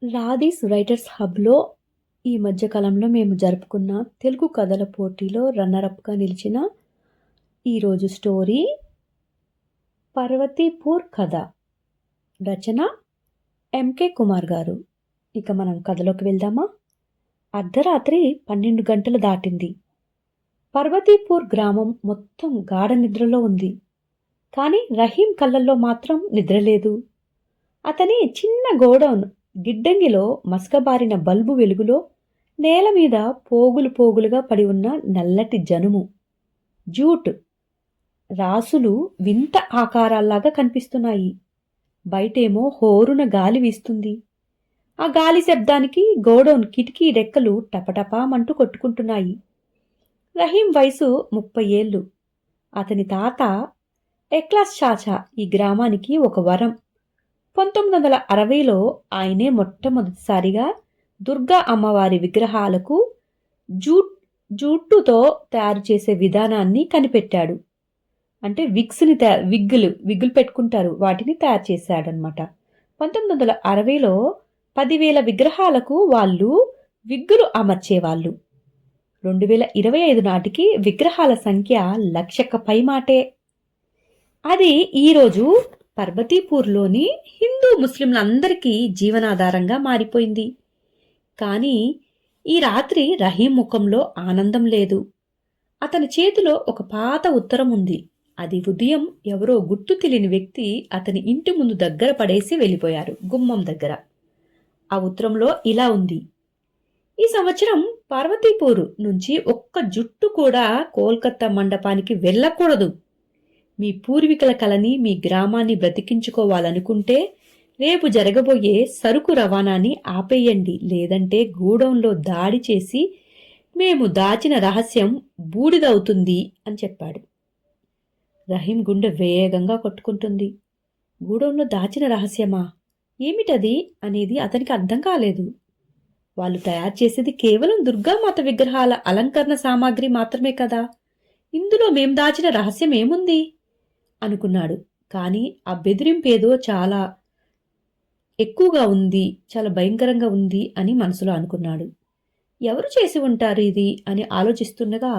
రాధీస్ writers హబ్‌లో ఈ మధ్య కాలంలో మేము జరుపుకున్న తెలుగు కథల పోటీలో రన్నరప్‌గా నిలిచిన ఈరోజు స్టోరీ 'పర్వతీపూర్ కథ'. రచన ఎంకే కుమార్ గారు. ఇక మనం కథలోకి వెళ్దామా? అర్ధరాత్రి 12 గంటలు దాటింది. పర్వతీపూర్ గ్రామం మొత్తం గాఢ నిద్రలో ఉంది. కానీ రహీం కళ్ళల్లో మాత్రం నిద్రలేదు. అతని చిన్న గోడౌన్ గిడ్డంగిలో మసకబారిన బల్బు వెలుగులో నేల మీద పోగులు పోగులుగా పడి ఉన్న నల్లటి జనుము, జూట్ రాసులు వింత ఆకారాల్లాగా కనిపిస్తున్నాయి. బయటేమో హోరున గాలి వీస్తుంది. ఆ గాలి శబ్దానికి గోడౌన్ కిటికీ రెక్కలు టపటపామంటూ కొట్టుకుంటున్నాయి. రహీం వయసు 30 ఏళ్ళు. అతని తాత ఎక్లాస్ చాచా ఈ గ్రామానికి ఒక వరం. 1960లో ఆయనే మొట్టమొదటిసారిగా దుర్గా అమ్మవారి విగ్రహాలకు జూట్టుతో తయారు చేసే విధానాన్ని కనిపెట్టాడు. అంటే విగ్గులు పెట్టుకుంటారు, వాటిని తయారు చేశాడనమాట. 1960లో 10,000 విగ్రహాలకు వాళ్ళు విగ్గులు అమర్చేవాళ్ళు. 2025 నాటికి విగ్రహాల సంఖ్య 1,00,000కు పైమాటే. అది ఈరోజు పర్వతీపూర్లోని హిందూ ముస్లింలందరికీ జీవనాధారంగా మారిపోయింది. కానీ ఈ రాత్రి రహీం ముఖంలో ఆనందం లేదు. అతని చేతిలో ఒక పాత ఉత్తరం ఉంది. అది ఉదయం ఎవరో గుర్తు తెలియని వ్యక్తి అతని ఇంటి ముందు దగ్గర పడేసి వెళ్ళిపోయారు, గుమ్మం దగ్గర. ఆ ఉత్తరంలో ఇలా ఉంది: ఈ సంవత్సరం పర్వతీపూర్ నుంచి ఒక్క జుట్టు కూడా కోల్కతా మండపానికి వెళ్ళకూడదు. మీ పూర్వీకుల కలని, మీ గ్రామాన్ని బ్రతికించుకోవాలనుకుంటే రేపు జరగబోయే సరుకు రవాణాని ఆపేయండి, లేదంటే గూడౌన్లో దాడి చేసి మేము దాచిన రహస్యం బూడిదవుతుంది అని చెప్పాడు. రహీం గుండె వేగంగా కొట్టుకుంటుంది. గూడౌన్లో దాచిన రహస్యమా? ఏమిటది అనేది అతనికి అర్థం కాలేదు. వాళ్ళు తయారు చేసేది కేవలం దుర్గామాత విగ్రహాల అలంకరణ సామాగ్రి మాత్రమే కదా. ఇందులో మేం దాచిన రహస్యం ఏముంది అనుకున్నాడు. కానీ ఆ బెదిరింపేదో చాలా ఎక్కువగా ఉంది, చాలా భయంకరంగా ఉంది అని మనసులో అనుకున్నాడు. ఎవరు చేసి ఉంటారు ఇది అని ఆలోచిస్తుండగా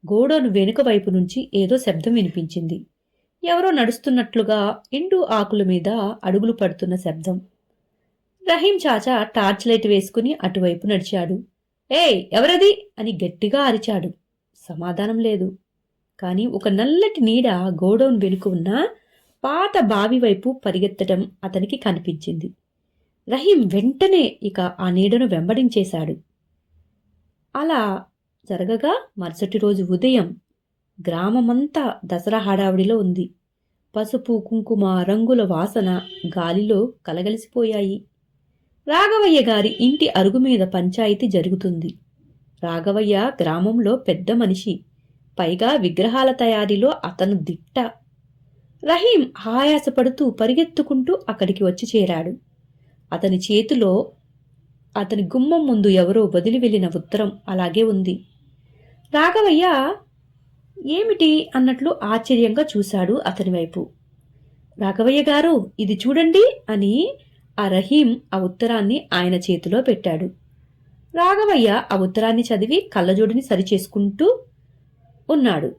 గోడౌన్ వెనుక వైపు నుంచి ఏదో శబ్దం వినిపించింది. ఎవరో నడుస్తున్నట్లుగా ఎండు ఆకుల మీద అడుగులు పడుతున్న శబ్దం. రహీం చాచా టార్చ్ లైట్ వేసుకుని అటువైపు నడిచాడు. ఏయ్, ఎవరది అని గట్టిగా అరిచాడు. సమాధానం లేదు. కానీ ఒక నల్లటి నీడ గోడౌన్ వెనుక ఉన్న పాత బావి వైపు పరిగెత్తడం అతనికి కనిపించింది. రహీం వెంటనే ఇక ఆ నీడను వెంబడించేశాడు. అలా జరగగా మరుసటి రోజు ఉదయం గ్రామమంతా దసరా హడావిడిలో ఉంది. పసుపు, కుంకుమ రంగుల వాసన గాలిలో కలగలిసిపోయాయి. రాఘవయ్య గారి ఇంటి అరుగు మీద పంచాయితీ జరుగుతుంది. రాఘవయ్య గ్రామంలో పెద్ద మనిషి, పైగా విగ్రహాల తయారీలో అతను దిట్ట. రహీం ఆయాసపడుతూ పరిగెత్తుకుంటూ అక్కడికి వచ్చి చేరాడు. అతని చేతిలో అతని గుమ్మం ముందు ఎవరో వదిలి వెళ్ళిన ఉత్తరం అలాగే ఉంది. రాఘవయ్య ఏమిటి అన్నట్లు ఆశ్చర్యంగా చూశాడు అతని వైపు. రాఘవయ్య గారు, ఇది చూడండి అని ఆ రహీం ఆ ఉత్తరాన్ని ఆయన చేతిలో పెట్టాడు. రాఘవయ్య ఆ ఉత్తరాన్ని చదివి కళ్ళజోడిని సరిచేసుకుంటూ ఉన్నాడు.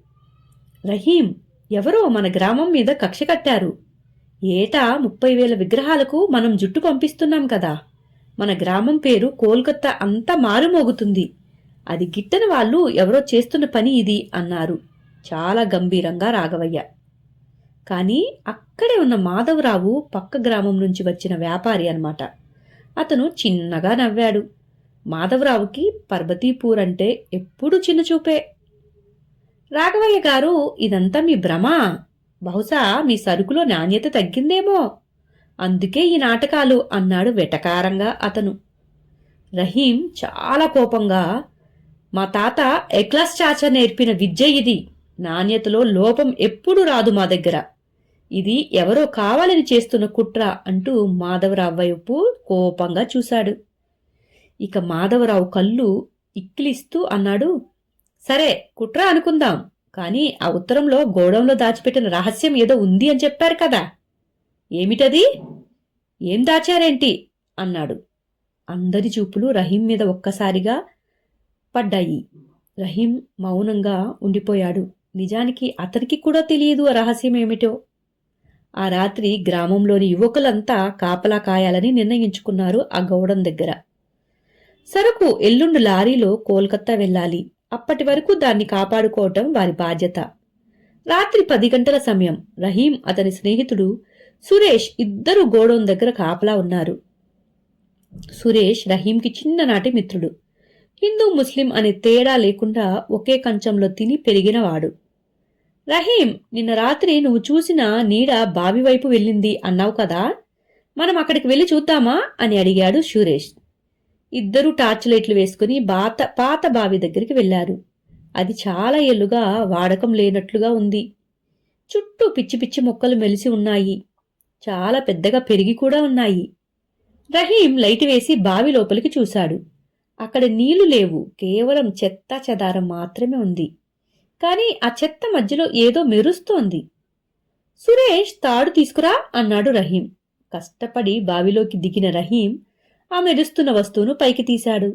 రహీం, ఎవరో మన గ్రామం మీద కక్ష కట్టారు. ఏటా 30,000 విగ్రహాలకు మనం జుట్టు పంపిస్తున్నాం కదా. మన గ్రామం పేరు కోల్కతా అంతా మారుమోగుతుంది. అది గిట్టని వాళ్ళు ఎవరో చేస్తున్న పని ఇది అన్నారు చాలా గంభీరంగా రాఘవయ్య. కానీ అక్కడే ఉన్న మాధవరావు పక్క గ్రామం నుంచి వచ్చిన వ్యాపారి అన్నమాట. అతను చిన్నగా నవ్వాడు. మాధవరావుకి పర్వతీపూర్ అంటే ఎప్పుడూ చిన్నచూపే. రాఘవయ్య గారు, ఇదంతా మీ భ్రమ. బహుశా మీ సరుకులో నాణ్యత తగ్గిందేమో, అందుకే ఈ నాటకాలు అన్నాడు వెటకారంగా అతను. రహీం చాలా కోపంగా, మా తాత ఎక్లాస్ చాచా నేర్పిన విద్య ఇది. నాణ్యతలో లోపం ఎప్పుడూ రాదు మా దగ్గర. ఇది ఎవరో కావాలని చేస్తున్న కుట్ర అంటూ మాధవరావు వైపు కోపంగా చూశాడు. ఇక మాధవరావు కళ్ళు ఇక్కిలిస్తూ అన్నాడు, సరే కుట్ర అనుకుందాం, కానీ ఆ ఉత్తరంలో గోడౌన్లో దాచిపెట్టిన రహస్యం ఏదో ఉంది అని చెప్పారు కదా. ఏమిటది? ఏం దాచారేంటి అన్నాడు. అందరి చూపులు రహీం మీద ఒక్కసారిగా పడ్డాయి. రహీం మౌనంగా ఉండిపోయాడు. నిజానికి అతనికి కూడా తెలియదు ఆ రహస్యం ఏమిటో. ఆ రాత్రి గ్రామంలోని యువకులంతా కాపలా కాయాలని నిర్ణయించుకున్నారు ఆ గౌడం దగ్గర. సరుకు ఎల్లుండి లారీలో కోల్కతా వెళ్ళాలి. అప్పటి వరకు దాన్ని కాపాడుకోవటం వారి బాధ్యత. రాత్రి 10 గంటల సమయం. రహీం, అతని స్నేహితుడు సురేష్ ఇద్దరు గోడౌన్ దగ్గర కాపలా ఉన్నారు. సురేష్ రహీంకి చిన్ననాటి మిత్రుడు. హిందూ ముస్లిం అనే తేడా లేకుండా ఒకే కంచంలో తిని పెరిగినవాడు. రహీం, నిన్న రాత్రి నువ్వు చూసిన నీడ బావి వైపు వెళ్ళింది అన్నావు కదా, మనం అక్కడికి వెళ్ళి చూద్దామా అని అడిగాడు సురేష్. ఇద్దరూ టార్చ్ లైట్లు వేసుకుని పాత బావి దగ్గరికి వెళ్లారు. అది చాలా ఏళ్లుగా వాడకం లేనట్లుగా ఉంది. చుట్టూ పిచ్చి పిచ్చి మొక్కలు మెలిసి ఉన్నాయి. చాలా పెద్దగా పెరిగి కూడా ఉన్నాయి. రహీం లైట్ వేసి బావి లోపలికి చూశాడు. అక్కడ నీళ్లు లేవు, కేవలం చెత్త చెదారం మాత్రమే ఉంది. కాని ఆ చెత్త మధ్యలో ఏదో మెరుస్తోంది. సురేష్, తాడు తీసుకురా అన్నాడు రహీం. కష్టపడి బావిలోకి దిగిన రహీం ఆ మెరుస్తున్న వస్తువును పైకి తీశాడు.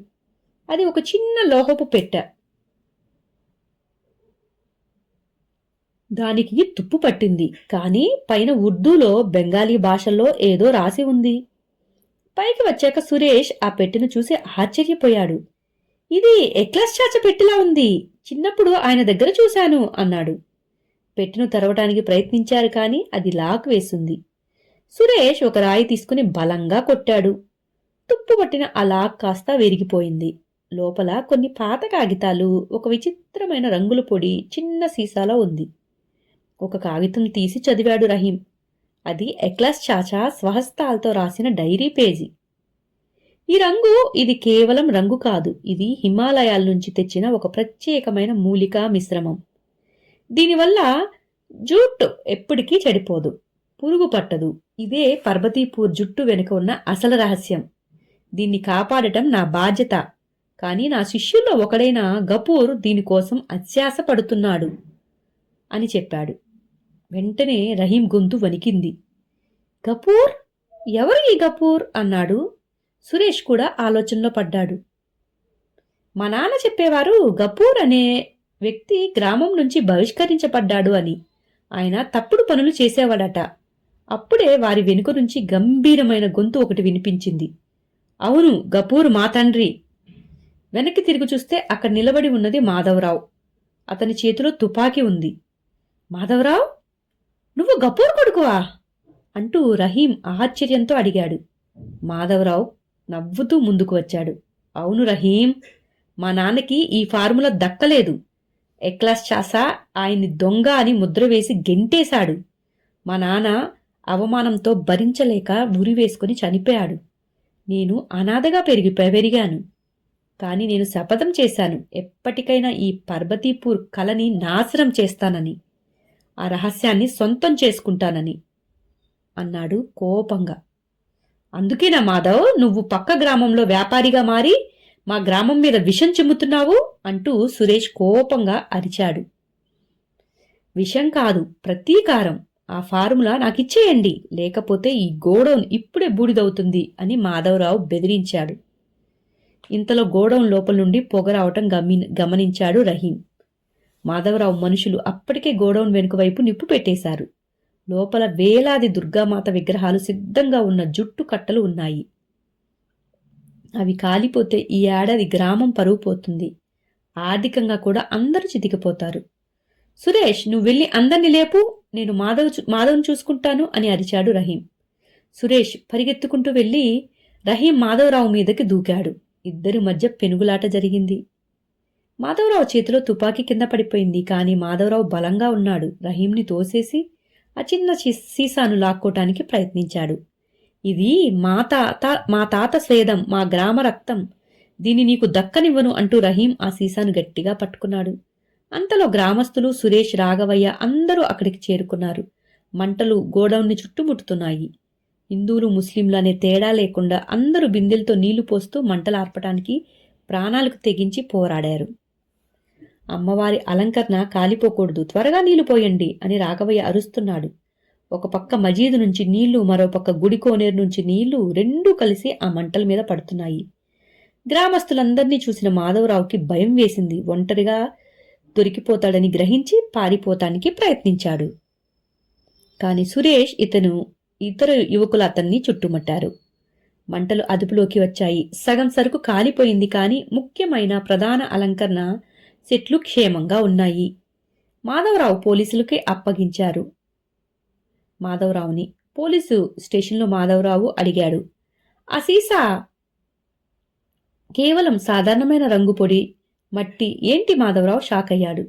అది ఒక చిన్న లోహపు పెట్టె. దానికి తుప్పు పట్టింది. కాని పైన ఉర్దూలో, బెంగాలీ భాషల్లో ఏదో రాసి ఉంది. పైకి వచ్చాక సురేష్ ఆ పెట్టెను చూసి ఆశ్చర్యపోయాడు. ఇది ఎక్లాస్ చాచ పెట్టెలా ఉంది. చిన్నప్పుడు ఆయన దగ్గర చూశాను అన్నాడు. పెట్టెను తెరవటానికి ప్రయత్నించారు కాని అది లాక్ వేసింది. సురేష్ ఒక రాయి తీసుకుని బలంగా కొట్టాడు. తుప్పు పట్టిన ఆ లాక్ కాస్త విరిగిపోయింది. లోపల కొన్ని పాత కాగితాలు, ఒక విచిత్రమైన రంగుల పొడి చిన్న సీసాలో ఉంది. ఒక కాగితం తీసి చదివాడు రహీం. అది ఎక్లాస్ చాచా స్వహస్తాలతో రాసిన డైరీ పేజీ. ఇది కేవలం రంగు కాదు. ఇది హిమాలయాల నుంచి తెచ్చిన ఒక ప్రత్యేకమైన మూలికా మిశ్రమం. దీనివల్ల జుట్టు ఎప్పటికీ చెడిపోదు, పురుగు పట్టదు. ఇదే పర్బతీపూర్ జుట్టు వెనుక ఉన్న అసలు రహస్యం. దీన్ని కాపాడటం నా బాధ్యత. కానీ నా శిష్యుల్లో ఒకడైన గపూర్ దీనికోసం అత్యాశ పడుతున్నాడు అని చెప్పాడు. వెంటనే రహీం గొంతు వణికింది. గపూర్? ఎవరు ఈ గపూర్ అన్నాడు. సురేష్ కూడా ఆలోచనలో పడ్డాడు. మా నాన్న చెప్పేవారు గపూర్ అనే వ్యక్తి గ్రామం నుంచి బహిష్కరించబడ్డాడు అని. ఆయన తప్పుడు పనులు చేసేవాడట. అప్పుడే వారి వెనుక నుంచి గంభీరమైన గొంతు ఒకటి వినిపించింది. అవును, గపూర్ మా తండ్రి. వెనక్కి తిరిగి చూస్తే అక్కడ నిలబడి ఉన్నది మాధవరావు. అతని చేతిలో తుపాకీ ఉంది. మాధవరావు, నువ్వు గపూర్ కొడుకువా అంటూ రహీం ఆశ్చర్యంతో అడిగాడు. మాధవరావు నవ్వుతూ ముందుకు వచ్చాడు. అవును రహీం, మా నాన్నకి ఈ ఫార్ములా దక్కలేదు. ఎక్లాస్ చాసా ఆయన్ని దొంగ అని ముద్ర వేసి గెంటేశాడు. మా నాన్న అవమానంతో భరించలేక ఉరివేసుకుని చనిపోయాడు. నేను అనాథగా పెరిగాను. కాని నేను శపథం చేశాను, ఎప్పటికైనా ఈ పర్బతీపూర్ కళని నాశనం చేస్తానని, ఆ రహస్యాన్ని సొంతం చేసుకుంటానని అన్నాడు కోపంగా. అందుకేనా మాధవ్, నువ్వు పక్క గ్రామంలో వ్యాపారిగా మారి మా గ్రామం మీద విషం చిమ్ముతున్నావు అంటూ సురేష్ కోపంగా అరిచాడు. విషం కాదు, ప్రతీకారం. ఆ ఫార్ములా నాకిచ్చేయండి, లేకపోతే ఈ గోడౌన్ ఇప్పుడే బూడిదవుతుంది అని మాధవరావు బెదిరించాడు. ఇంతలో గోడౌన్ లోపల నుండి పొగ రావటం గమనించాడు రహీం. మాధవరావు మనుషులు అప్పటికే గోడౌన్ వెనుక వైపు నిప్పు పెట్టేశారు. లోపల వేలాది దుర్గామాత విగ్రహాలు సిద్ధంగా ఉన్న జుట్టు కట్టలు ఉన్నాయి. అవి కాలిపోతే ఈ ఏడాది గ్రామం పరువు పోతుంది. ఆర్థికంగా కూడా అందరూ చితికిపోతారు. సురేష్, నువ్వు వెళ్ళి అందరినీ లేపు, నేను మాధవ్ను చూసుకుంటాను అని అరిచాడు రహీం. సురేష్ పరిగెత్తుకుంటూ వెళ్ళి రహీం మాధవరావు మీదకి దూకాడు. ఇద్దరి మధ్య పెనుగులాట జరిగింది. మాధవరావు చేతిలో తుపాకీ కింద పడిపోయింది. కానీ మాధవరావు బలంగా ఉన్నాడు. రహీంని తోసేసి ఆ చిన్న సీసాను లాక్కోటానికి ప్రయత్నించాడు. ఇది మా తాత స్వేదం, మా గ్రామ రక్తం. దీన్ని నీకు దక్కనివ్వను అంటూ రహీం ఆ సీసాను గట్టిగా పట్టుకున్నాడు. అంతలో గ్రామస్తులు, సురేష్, రాఘవయ్య అందరూ అక్కడికి చేరుకున్నారు. మంటలు గోడౌన్ని చుట్టుముట్టుతున్నాయి. హిందువులు, ముస్లింలు అనే తేడా లేకుండా అందరూ బిందెలతో నీళ్లు పోస్తూ మంటలు ఆర్పటానికి ప్రాణాలకు తెగించి పోరాడారు. అమ్మవారి అలంకరణ కాలిపోకూడదు, త్వరగా నీళ్లు పోయండి అని రాఘవయ్య అరుస్తున్నాడు. ఒక పక్క మజీదు నుంచి నీళ్లు, మరో పక్క గుడి కోనేరు నుంచి నీళ్లు రెండూ కలిసి ఆ మంటల మీద పడుతున్నాయి. గ్రామస్తులందర్నీ చూసిన మాధవరావుకి భయం వేసింది. ఒంటరిగా దొరికిపోతాడని గ్రహించి పారిపోతానికి ప్రయత్నించాడు. కాని సురేష్ ఇతర యువకులు అతన్ని చుట్టుముట్టారు. మంటలు అదుపులోకి వచ్చాయి. సగం సరుకు కాలిపోయింది, కాని ముఖ్యమైన ప్రధాన అలంకరణ సెట్లు క్షేమంగా ఉన్నాయి. మాధవరావు పోలీసులకి అప్పగించారు. పోలీసు స్టేషన్లో మాధవరావు అడిగాడు, ఆ సీసా కేవలం సాధారణమైన రంగు పొడి, మట్టి ఏంటి? మాధవరావు షాక్ అయ్యాడు.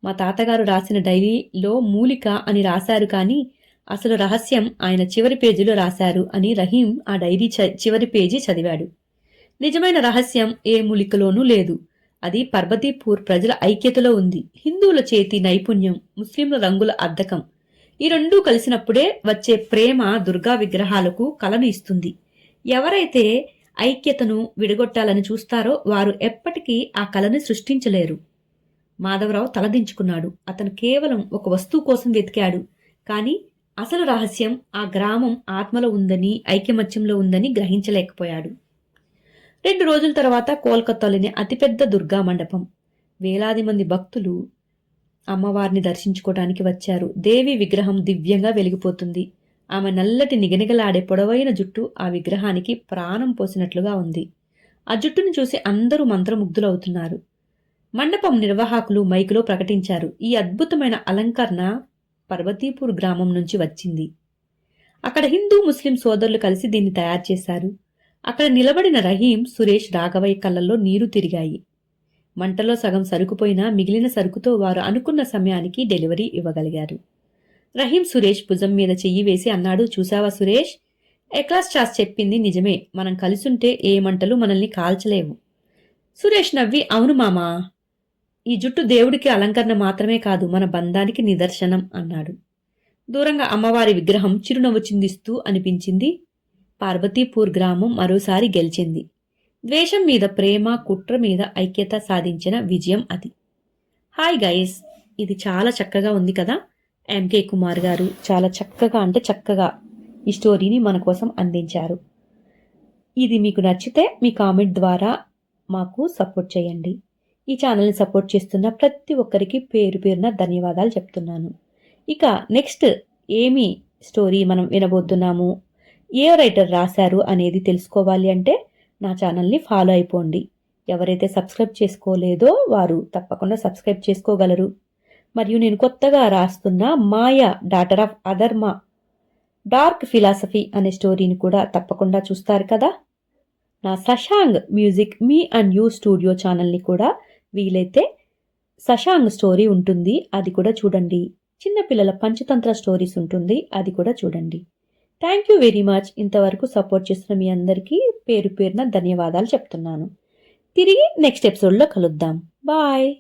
మా తాతగారు రాసిన డైరీలో మూలిక అని రాశారు, కానీ అసలు రహస్యం ఆయన చివరి పేజీలో రాశారు అని రహీం ఆ డైరీ చివరి పేజీ చదివాడు. నిజమైన రహస్యం ఏ మూలికలోనూ లేదు. అది పర్బతీపూర్ ప్రజల ఐక్యతలో ఉంది. హిందువుల చేతి నైపుణ్యం, ముస్లింల రంగుల అద్దకం, ఈ రెండూ కలిసినప్పుడే వచ్చే ప్రేమ దుర్గా విగ్రహాలకు కలను ఇస్తుంది. ఎవరైతే ఐక్యతను విడగొట్టాలని చూస్తారో వారు ఎప్పటికీ ఆ కళని సృష్టించలేరు. మాధవరావు తలదించుకున్నాడు. అతను కేవలం ఒక వస్తువు కోసం వెతికాడు, కానీ అసలు రహస్యం ఆ గ్రామం ఆత్మలో ఉందని, ఐక్యమత్యంలో ఉందని గ్రహించలేకపోయాడు. 2 రోజుల తర్వాత కోల్కతాలోని అతిపెద్ద దుర్గా మండపం. వేలాది మంది భక్తులు అమ్మవారిని దర్శించుకోవడానికి వచ్చారు. దేవి విగ్రహం దివ్యంగా వెలిగిపోతుంది. ఆమె నల్లటి నిగనిగలాడే పొడవైన జుట్టు ఆ విగ్రహానికి ప్రాణం పోసినట్లుగా ఉంది. ఆ జుట్టును చూసి అందరూ మంత్రముగ్ధులవుతున్నారు. మండపం నిర్వాహకులు మైకులో ప్రకటించారు, ఈ అద్భుతమైన అలంకరణ పర్వతీపూర్ గ్రామం నుంచి వచ్చింది. అక్కడ హిందూ ముస్లిం సోదరులు కలిసి దీన్ని తయారు చేశారు. అక్కడ నిలబడిన రహీం, సురేష్, రాఘవయ్య కళ్ళల్లో నీరు తిరిగాయి. మంటలో సగం సరుకుపోయినా మిగిలిన సరుకుతో వారు అనుకున్న సమయానికి డెలివరీ ఇవ్వగలిగారు. రహీం సురేష్ భుజం మీద చెయ్యి వేసి అన్నాడు, చూసావా సురేష్, ఎక్లాస్ చాస్ చెప్పింది నిజమే. మనం కలిసుంటే ఏ మంటలు మనల్ని కాల్చలేవు. సురేష్ నవ్వి, అవును మామా, ఈ జుట్టు దేవుడికి అలంకరణ మాత్రమే కాదు, మన బంధానికి నిదర్శనం అన్నాడు. దూరంగా అమ్మవారి విగ్రహం చిరునవ్వు చిందిస్తూ అనిపించింది. పార్వతీపూర్ గ్రామం మరోసారి గెలిచింది. ద్వేషం మీద ప్రేమ, కుట్ర మీద ఐక్యత సాధించిన విజయం అది. హాయ్ గైస్, ఇది చాలా చక్కగా ఉంది కదా. ఎంకే కుమార్ గారు చాలా చక్కగా ఈ స్టోరీని మన కోసం అందించారు. ఇది మీకు నచ్చితే మీ కామెంట్ ద్వారా మాకు సపోర్ట్ చేయండి. ఈ ఛానల్ని సపోర్ట్ చేస్తున్న ప్రతి ఒక్కరికి పేరు పేరున ధన్యవాదాలు చెప్తున్నాను. ఇక నెక్స్ట్ ఏమి స్టోరీ మనం వినబోతున్నాము, ఏ రైటర్ రాశారు అనేది తెలుసుకోవాలి అంటే నా ఛానల్ని ఫాలో అయిపోండి. ఎవరైతే సబ్స్క్రైబ్ చేసుకోలేదో వారు తప్పకుండా సబ్స్క్రైబ్ చేసుకోగలరు. మరియు నేను కొత్తగా రాస్తున్న Maya daughter of Adharma dark philosophy అనే స్టోరీని కూడా తప్పకుండా చూస్తారు కదా. నా Shashang music me and you studio ఛానల్ని కూడా వీలైతే శశాంగ్ స్టోరీ ఉంటుంది, అది కూడా చూడండి. చిన్నపిల్లల పంచతంత్ర స్టోరీస్ ఉంటుంది, అది కూడా చూడండి. Thank you very much. ఇంతవరకు సపోర్ట్ చేస్తున్న మీ అందరికీ పేరు పేరున ధన్యవాదాలు చెప్తున్నాను. తిరిగి నెక్స్ట్ ఎపిసోడ్లో కలుద్దాం. బాయ్.